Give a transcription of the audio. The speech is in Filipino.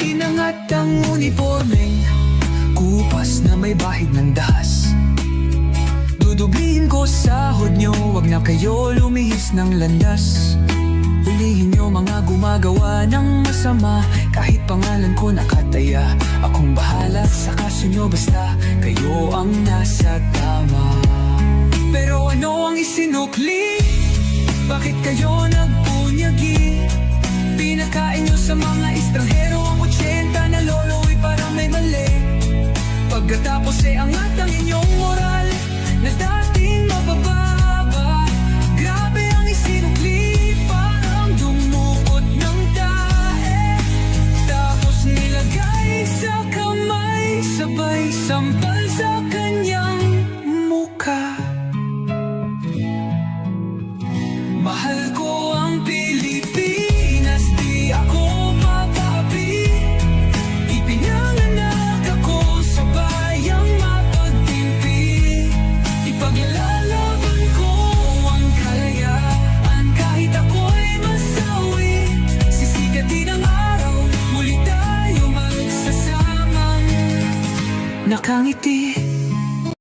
Inangat ang unipormeng kupas na may bahid ng dahas. Dudublihin ko sahod nyo, wag na kayo lumihis ng landas. Hulihin nyo mga gumagawa ng masama, kahit pangalan ko nakataya. Akong bahala sa kaso nyo, basta kayo ang nasa tama. Pero ano ang isinukli? Bakit kayo nagpunyagi? Pinakain nyo sa mga estranghero ang 80 na lolo'y parang may mali. Pagkatapos angat ang inyong moral na dating mabababa. Grabe ang isinukli, parang dumukot ng tae. Tapos nilagay sa kamay, sabay sampal sa kanyang mukha. Mahal ko ang Pilipinas, di ako papapi. Ipinanganak ako sa bayang mapagtimpi. Ipaglalaban ko ang kalayaan, kahit ako'y masawi. Sisikatin ang araw, muli tayo magsasamang nakangiti.